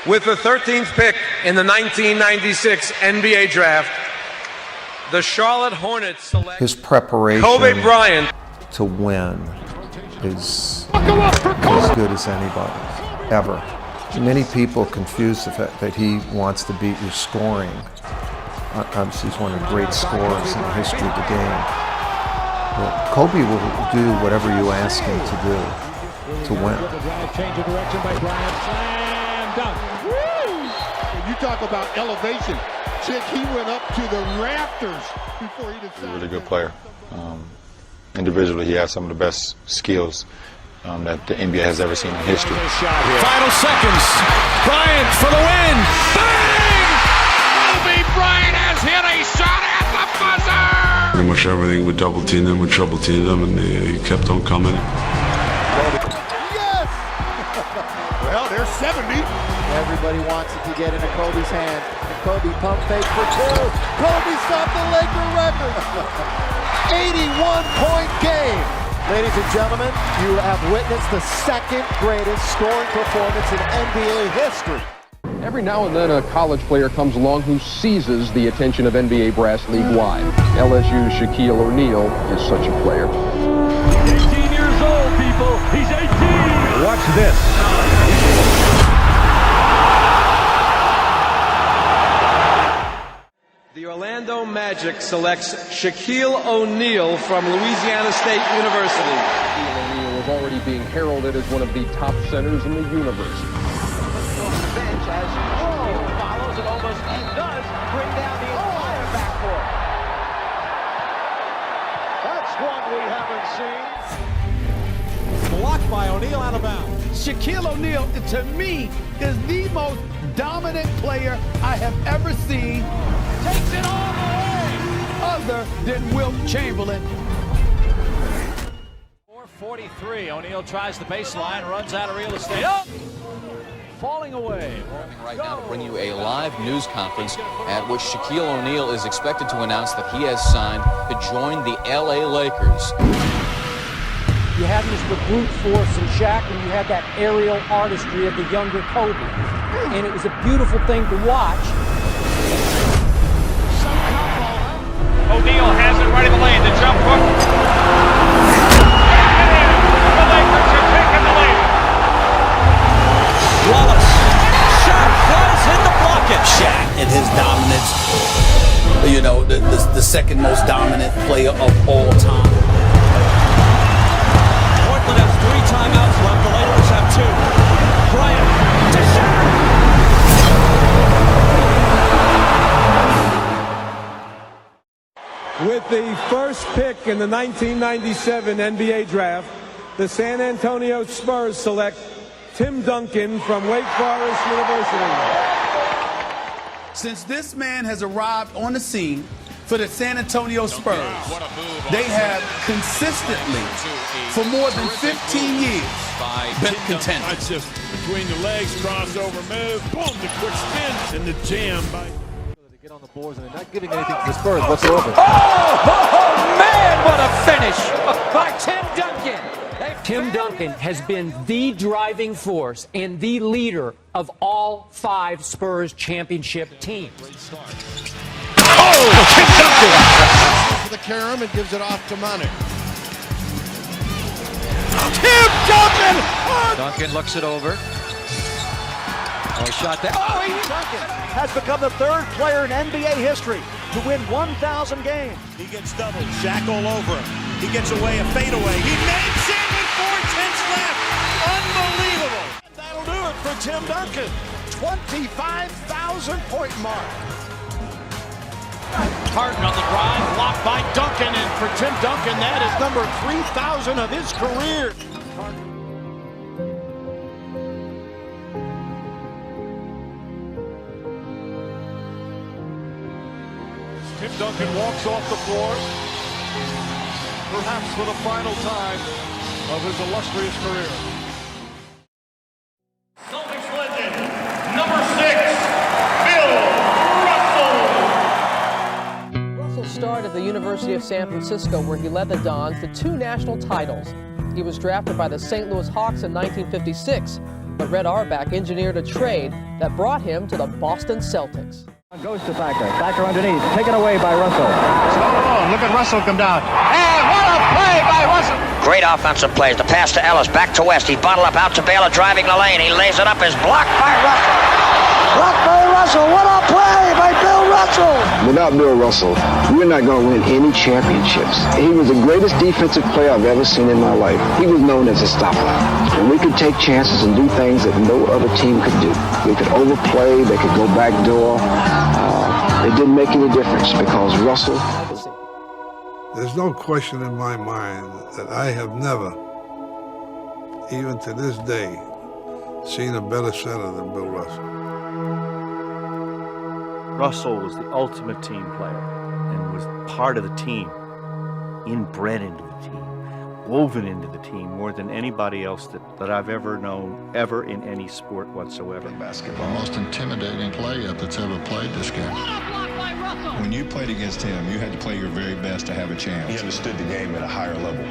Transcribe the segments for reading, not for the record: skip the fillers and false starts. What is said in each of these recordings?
With the 13th pick in the 1996 NBA draft, the Charlotte Hornets select his preparation Kobe Bryant to win is as good as anybody, ever. Many people confuse the fact that he wants to beat your scoring. Obviously, he's one of the great scorers in the history of the game. But Kobe will do whatever you ask him to do to win. Change of direction by Bryan. Slam dunk. You talk about elevation. Chick, he went up to the rafters before he decided. He's a really good player. Individually, he has some of the best skills that the NBA has ever seen in history. Final seconds. Bryant for the win. Bang! Kobe Bryant has hit a shot at the buzzer! Pretty much everything, we double teamed them, we triple teamed them, and he kept on coming. Yes! Well, there's 70. Everybody wants it to get into Kobe's hand. Kobe pump fake for two. Kobe stopped the Laker record. 81-point game. Ladies and gentlemen, you have witnessed the second greatest scoring performance in NBA history. Every now and then a college player comes along who seizes the attention of NBA brass league-wide. LSU's Shaquille Oneal is such a player. 18 years old, people. He's 18. Watch this. The Orlando Magic selects Shaquille Oneal from Louisiana State University. Shaquille Oneal was already being heralded as one of the top centers in the universe. Bench as Shaquille follows and almost does bring down the entire backcourt. That's one we haven't seen. Blocked by O'Neal out of bounds. Shaquille Oneal, to me, is the most dominant player I have ever seen. Takes it all the way. Other than Wilt Chamberlain. 4:43. O'Neal tries the baseline, runs out of real estate. Yep. Falling away. Right now to bring you a live news conference at which Shaquille Oneal is expected to announce that he has signed to join the LA Lakers. You had Mr. Brute Force and Shaq, and you had that aerial artistry of the younger Kobe. And it was a beautiful thing to watch. O'Neal has it right in the lane. The jump hook. The Lakers are taking the lead. Wallace. Shaq does hit the bucket. Shaq and his dominance. You know, the second most dominant player of all time. Portland has 3 timeouts left. The Lakers have 2. Bryan to Shaq. With the first pick in the 1997 NBA draft, the San Antonio Spurs select Tim Duncan from Wake Forest University. Since this man has arrived on the scene for the San Antonio Spurs, they have consistently, for more than 15 years, been contenders. That's just between the legs, crossover move, boom, the quick spin, and the jam by... Get on the boards and they're not giving anything to the Spurs whatsoever. Oh, man, what a finish by Tim Duncan. Tim Duncan has been the driving force and the leader of all 5 Spurs championship teams. Oh, Tim Duncan! For the carom and gives it off to Manu. Tim Duncan! Duncan looks it over. Oh, shot that. Oh, Duncan has become the 3rd player in NBA history to win 1,000 games. He gets doubled. Shaq all over him. He gets away a fadeaway. He makes it with 4/10 left. Unbelievable. That'll do it for Tim Duncan. 25,000 point mark. Harden on the drive, blocked by Duncan, and for Tim Duncan, that is number 3,000 of his career. Tim Duncan walks off the floor, perhaps for the final time of his illustrious career. Celtics legend, number 6, Bill Russell. Russell started at the University of San Francisco, where he led the Dons to 2 national titles. He was drafted by the St. Louis Hawks in 1956. But Red Auerbach engineered a trade that brought him to the Boston Celtics. Goes to Thacker. Thacker underneath. Taken away by Russell. Oh, look at Russell come down. And what a play by Russell. Great offensive plays. The pass to Ellis. Back to West. He bottled up out to Baylor, driving the lane. He lays it up. Is blocked by Russell. Blocked by Russell. What a play by Bill Russell. Without Bill Russell, we're not going to win any championships. He was the greatest defensive player I've ever seen in my life. He was known as a stopper. And we could take chances and do things that no other team could do. We could overplay. They could go backdoor. It didn't make any difference because Russell... There's no question in my mind that I have never, even to this day, seen a better center than Bill Russell. Russell was the ultimate team player and was part of the team, inbred into the team, woven into the team more than anybody else that I've ever known, ever in any sport whatsoever. Basketball. The most intimidating player that's ever played this game. When you played against him, you had to play your very best to have a chance. He understood the game at a higher level.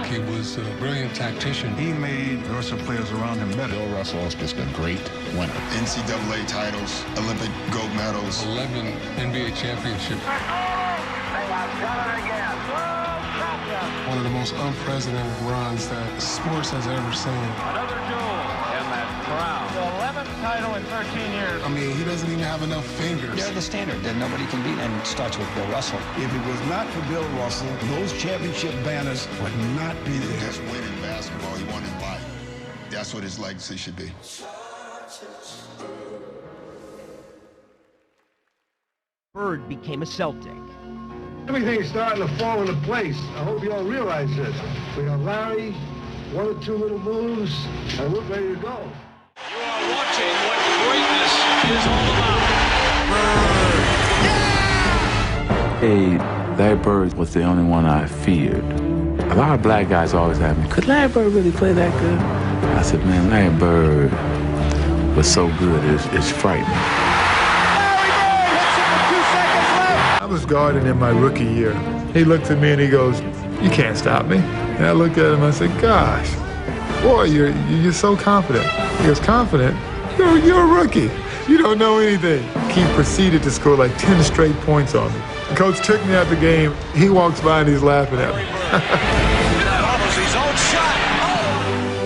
He was a brilliant tactician. He made the rest of the players around him better. Bill Russell is just a great winner. NCAA titles, Olympic gold medals. 11 NBA championships. One of the most unprecedented runs that sports has ever seen. Another jewel in that crowd. The 11th title in 13 years. I mean, he doesn't even have enough fingers. They're the standard that nobody can beat, and it starts with Bill Russell. If it was not for Bill Russell, those championship banners would not be there. Just winning basketball, he won in life. That's what his legacy should be. Bird became a Celtic. Everything's starting to fall into place. I hope you all realize this. We got Larry, one or two little moves, and we're ready to go. You are watching what greatness is all about. Hey, Larry Bird was the only one I feared. A lot of black guys always ask me, could Larry Bird really play that good? I said, man, Larry Bird was so good, it's frightening. I was guarding in my rookie year. He looked at me and he goes, you can't stop me. And I looked at him and I said, gosh, boy, you're so confident. He goes, confident? You're a rookie. You don't know anything. He proceeded to score like 10 straight points on me. The coach took me out the game. He walks by and he's laughing at me.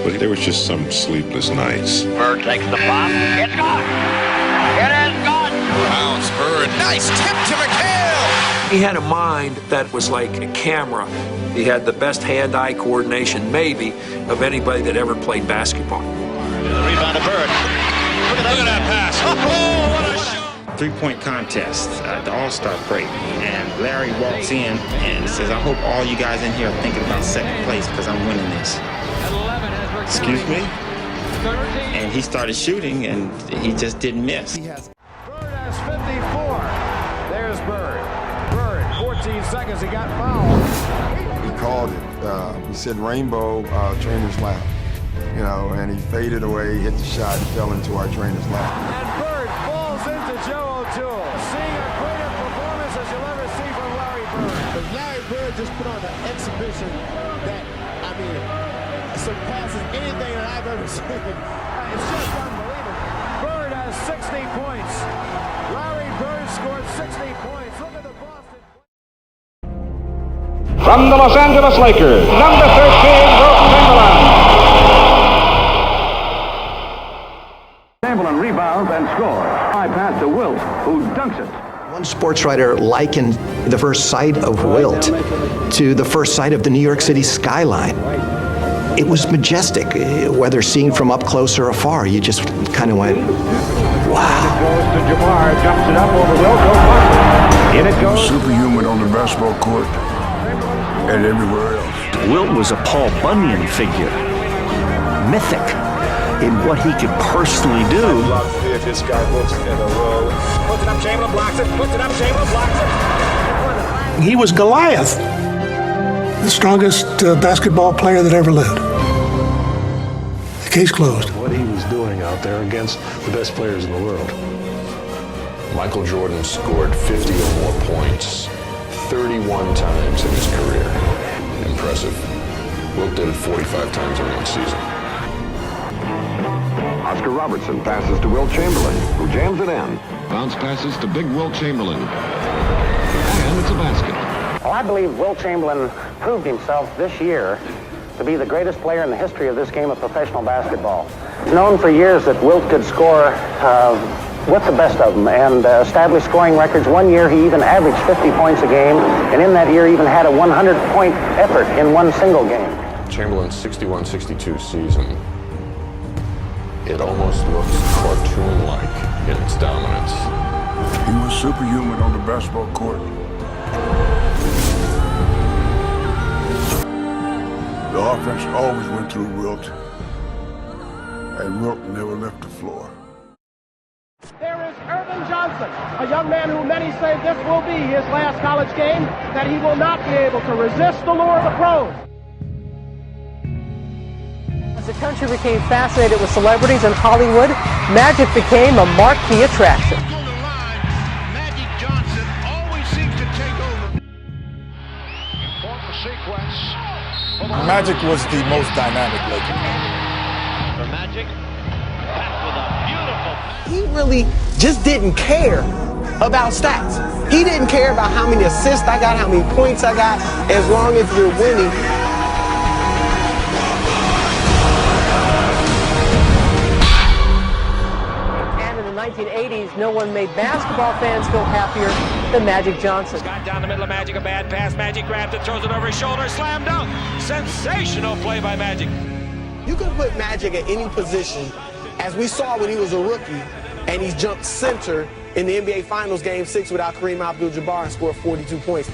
But there was just some sleepless nights. Bird takes the pop. It's gone. It is gone. Bounce, Bird. Nice tip to McHale. He had a mind that was like a camera. He had the best hand-eye coordination, maybe, of anybody that ever played basketball. The rebound to Bird. Look at that pass. Oh, what a shot. Three-point contest, the All-Star break. And Larry walks in and says, I hope all you guys in here are thinking about second place because I'm winning this. Excuse me? And he started shooting and he just didn't miss. Bird has 54. There's Bird. Bird, 14 seconds, he got fouled. He called it. He said rainbow trainer's lap. You know, and he faded away, hit the shot, and fell into our trainer's lap. And Bird falls into Joe O'Toole. Seeing a greater performance as you'll ever see from Larry Bird. But Larry Bird just put on an exhibition that, I mean, surpasses anything that I've ever seen. It's just unbelievable. Bird has 60 points. Larry Bird scored 60 points. Look at the Boston. From the Los Angeles Lakers, number 13, Wilt Chamberlin. Chamberlain rebounds and scores. High pass to Wilt, who dunks it. One sports writer likened the first sight of Wilt to the first sight of the New York City skyline. It was majestic, whether seen from up close or afar. You just kind of went, wow. It goes to Jabbar, jumps it up over Wilt, goes back. In it goes. Superhuman on the basketball court and everywhere else. Wilt was a Paul Bunyan figure, mythic in what he could personally do. If this guy looks in a row. Puts it up, Chamberlain blocks it. Puts it up, Chamberlain blocks it. He was Goliath, the strongest basketball player that ever lived. The case closed. What he was doing out there against the best players in the world. Michael Jordan scored 50 or more points 31 times in his career. Impressive. Wilt did it 45 times in one season. Oscar Robertson passes to Wilt Chamberlin, who jams it in. Bounce passes to big Wilt Chamberlin. And it's a basket. Well, I believe Wilt Chamberlain proved himself this year to be the greatest player in the history of this game of professional basketball. Known for years that Wilt could score with the best of them and establish scoring records. One year he even averaged 50 points a game, and in that year even had a 100-point effort in one single game. Chamberlain's 61-62 season, it almost looks cartoon-like in its dominance. He was superhuman on the basketball court. The offense always went through Wilt, and Wilt never left the floor. There is Irvin Johnson, a young man who many say this will be his last college game, that he will not be able to resist the lure of the pros. As the country became fascinated with celebrities in Hollywood, Magic became a marquee attraction. Magic Johnson always seems to take over. Important sequence. Magic was the most dynamic Laker. For Magic, back with a beautiful. He really just didn't care about stats. He didn't care about how many assists I got, how many points I got, as long as we're winning. And in the 1980s, no one made basketball fans feel happier than Magic Johnson. Got down the middle of Magic, a bad pass. Magic grabbed it, throws it over his shoulder, slam dunk. Sensational play by Magic. You can put Magic at any position, as we saw when he was a rookie, and he's jumped center in the NBA Finals Game 6 without Kareem Abdul-Jabbar and scored 42 points.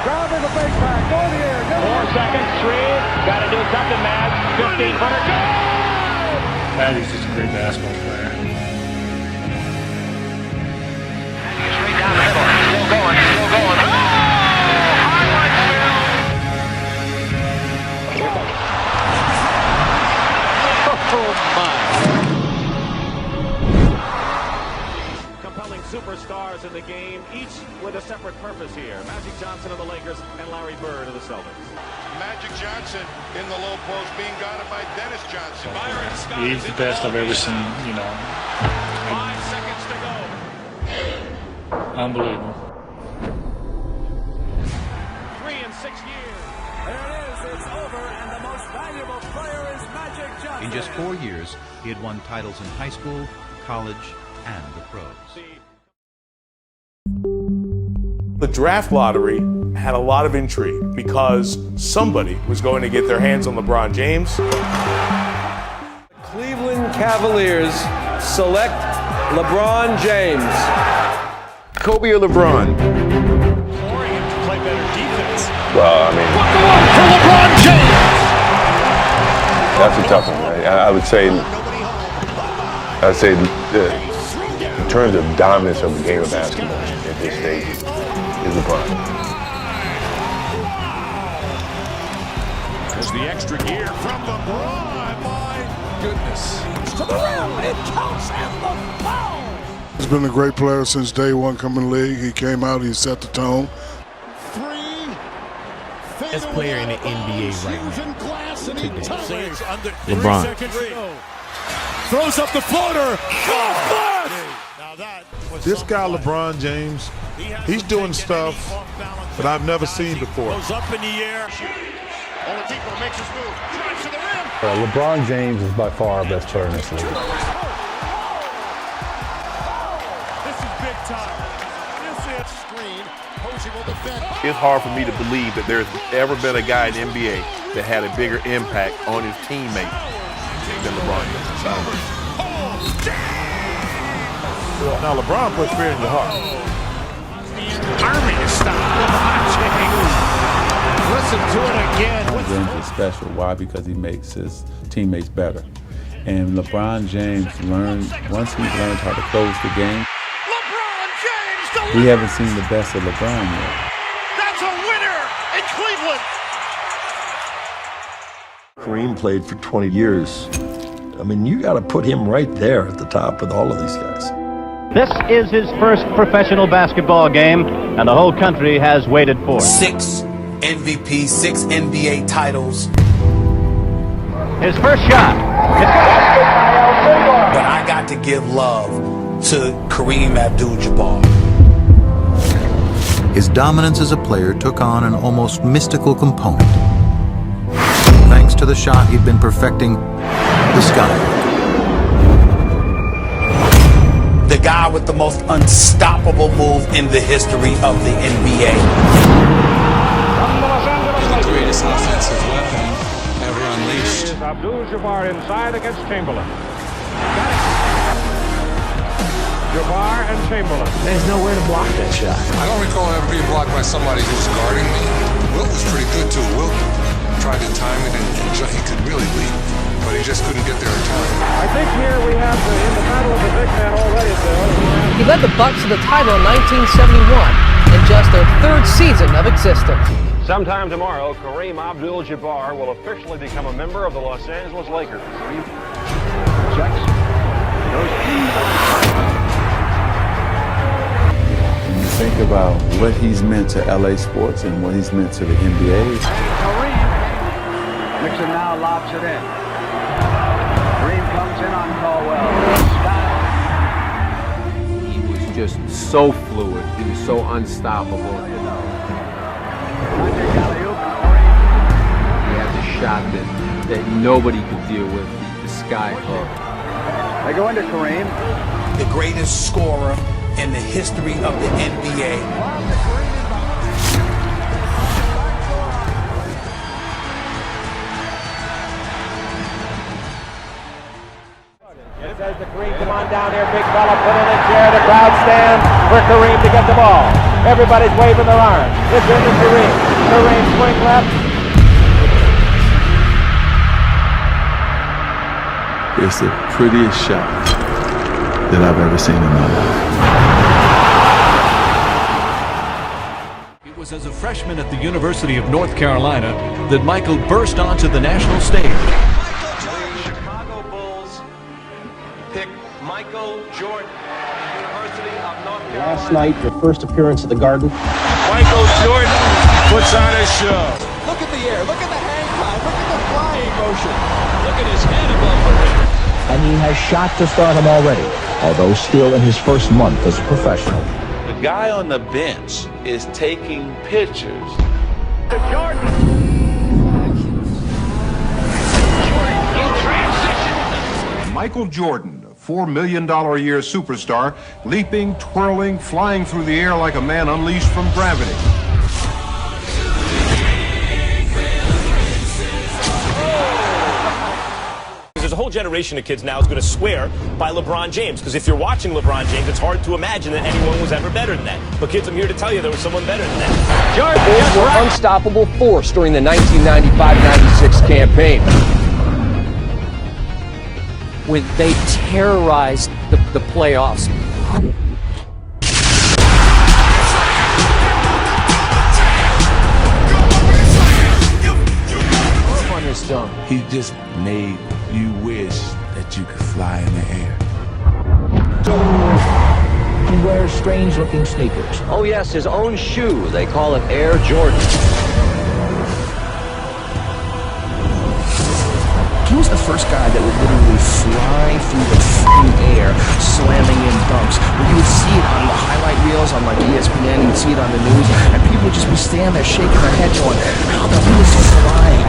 Ground in the baseline, go in the air, go. 4 seconds, 3, got to do something, Mag. 15-footer, go! Magic's just a great basketball player. Straight down the middle, still going, still going. Superstars in the game, each with a separate purpose here. Magic Johnson of the Lakers and Larry Bird of the Celtics. Magic Johnson in the low post being guarded by Dennis Johnson. He's the best I've ever seen, you know. 5 seconds to go. Unbelievable. 3 and 6 years. There it is, it's over, and the most valuable player is Magic Johnson. In just 4 years, he had won titles in high school, college, and the pros. The draft lottery had a lot of intrigue because somebody was going to get their hands on LeBron James. Cleveland Cavaliers select LeBron James. Kobe or LeBron? Pouring him to play better defense. Well, I mean, For LeBron James! that's a tough one. I would say in terms of dominance of the game of basketball at this stage, is LeBron. There's the extra gear from LeBron. My goodness. To the rim, it counts and the foul. He's been a great player since day one coming in the league. He came out, he set the tone. Best player in the NBA right now. LeBron. Throws up the floater. This guy, LeBron James, he's doing stuff that I've never seen before. Goes up in the air. Oladipo makes his move. Drives to the rim. LeBron James is by far our best player in this league. This is big time. This is screen. Posey will defend. It's hard for me to believe that there's ever been a guy in the NBA that had a bigger impact on his teammates than LeBron James. Now LeBron puts fear in your heart. Army to stop. Listen to it again. James is special. Why? Because he makes his teammates better. And LeBron James once he learned how to close the game. LeBron James. We haven't seen the best of LeBron yet. That's a winner in Cleveland. Kareem played for 20 years. I mean, you got to put him right there at the top with all of these guys. This is his first professional basketball game, and the whole country has waited for it. 6 MVP, 6 NBA titles. His first shot. It's got to give love to Kareem Abdul-Jabbar. His dominance as a player took on an almost mystical component. Thanks to the shot he'd been perfecting, the sky. The guy with the most unstoppable move in the history of the NBA. The greatest offensive weapon ever unleashed. Abdul-Jabbar inside against Chamberlain. Jabbar and Chamberlain. There's nowhere to block that shot. I don't recall ever being blocked by somebody who was guarding me. Wilt was pretty good too. Wilt tried to time it and he could really lead, but he just couldn't get there in time. I think here we have in the battle of the big man already, Bill. He led the Bucks to the title in 1971 in just their third season of existence. Sometime tomorrow, Kareem Abdul-Jabbar will officially become a member of the Los Angeles Lakers. Checks. When you think about what he's meant to LA sports and what he's meant to the NBA. Kareem. Nixon now lobs it in. Kareem comes in on Caldwell. He was just so fluid. He was so unstoppable. He had the shot that nobody could deal with, the sky hook. They go into Kareem. The greatest scorer in the history of the NBA. It says to Kareem, come on down here, big fella, put in a chair. The crowd stands for Kareem to get the ball. Everybody's waving their arms. It's into Kareem. Kareem swing left. It's the prettiest shot that I've ever seen in my life. It was as a freshman at the University of North Carolina that Michael burst onto the national stage. Chicago Bulls pick Michael Jordan, University of North Carolina. Last night, your first appearance at the Garden. Michael Jordan puts on a show. Look at the air. Look at the hang time. Look at the flying motion. Look at his head above the rim. And he has shot to stardom already, although still in his first month as a professional. The guy on the bench is taking pictures. To Jordan. In transition. Michael Jordan, a $4 million a year superstar, leaping, twirling, flying through the air like a man unleashed from gravity. There's a whole generation of kids now is going to swear by LeBron James, because if you're watching LeBron James, it's hard to imagine that anyone was ever better than that. But kids, I'm here to tell you there was someone better than that. The Bulls were unstoppable force during the 1995-96 campaign, when they terrorized the playoffs. On this dunk. He just made you wish that you could fly in the air. He wears strange-looking sneakers. Oh yes, his own shoe. They call it Air Jordan. He was the first guy that would literally fly through the f***ing air, slamming in dunks. Where you would see it on the highlight reels on like ESPN, you would see it on the news, and people would just be standing there shaking their head going, how the hell is he flying?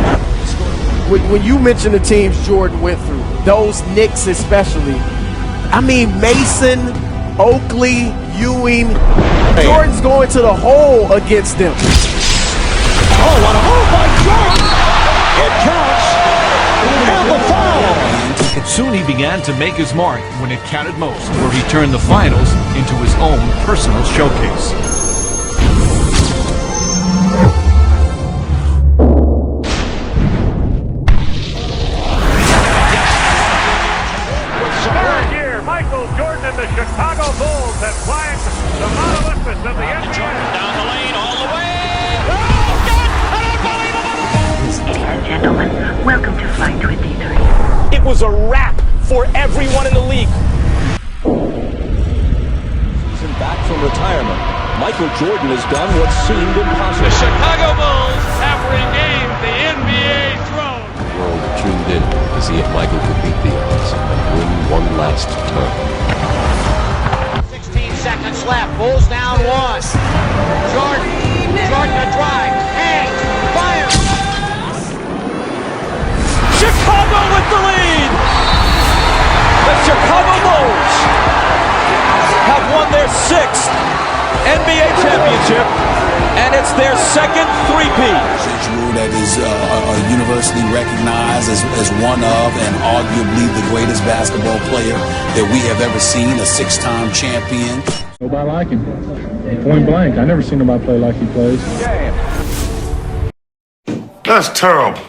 When you mention the teams Jordan went through, those Knicks especially, I mean Mason, Oakley, Ewing, Jordan's going to the hole against them. Oh, what a move by Jordan! It counts, and the foul! Soon he began to make his mark when it counted most, where he turned the finals into his own personal showcase. Michael Jordan and the Chicago Bulls have climbed the Mount Olympus of the NBA. Down the lane, all the way. Ladies and gentlemen, welcome to Flight 23. It was a wrap for everyone in the league. Season back from retirement, Michael Jordan has done what seemed impossible. The Chicago Bulls have regained the NBA throne. The world truly did to see if Michael could beat the odds and win one last term. 16 seconds left. Bulls down one. Jordan to drive. Hangs. Fires. Chicago with the lead. The Chicago Bulls have won their 6th NBA championship, and it's their second three-peat. That is universally recognized as one of and arguably the greatest basketball player that we have ever seen, a 6-time champion. Nobody like him. Point blank. I never seen nobody play like he plays. That's terrible.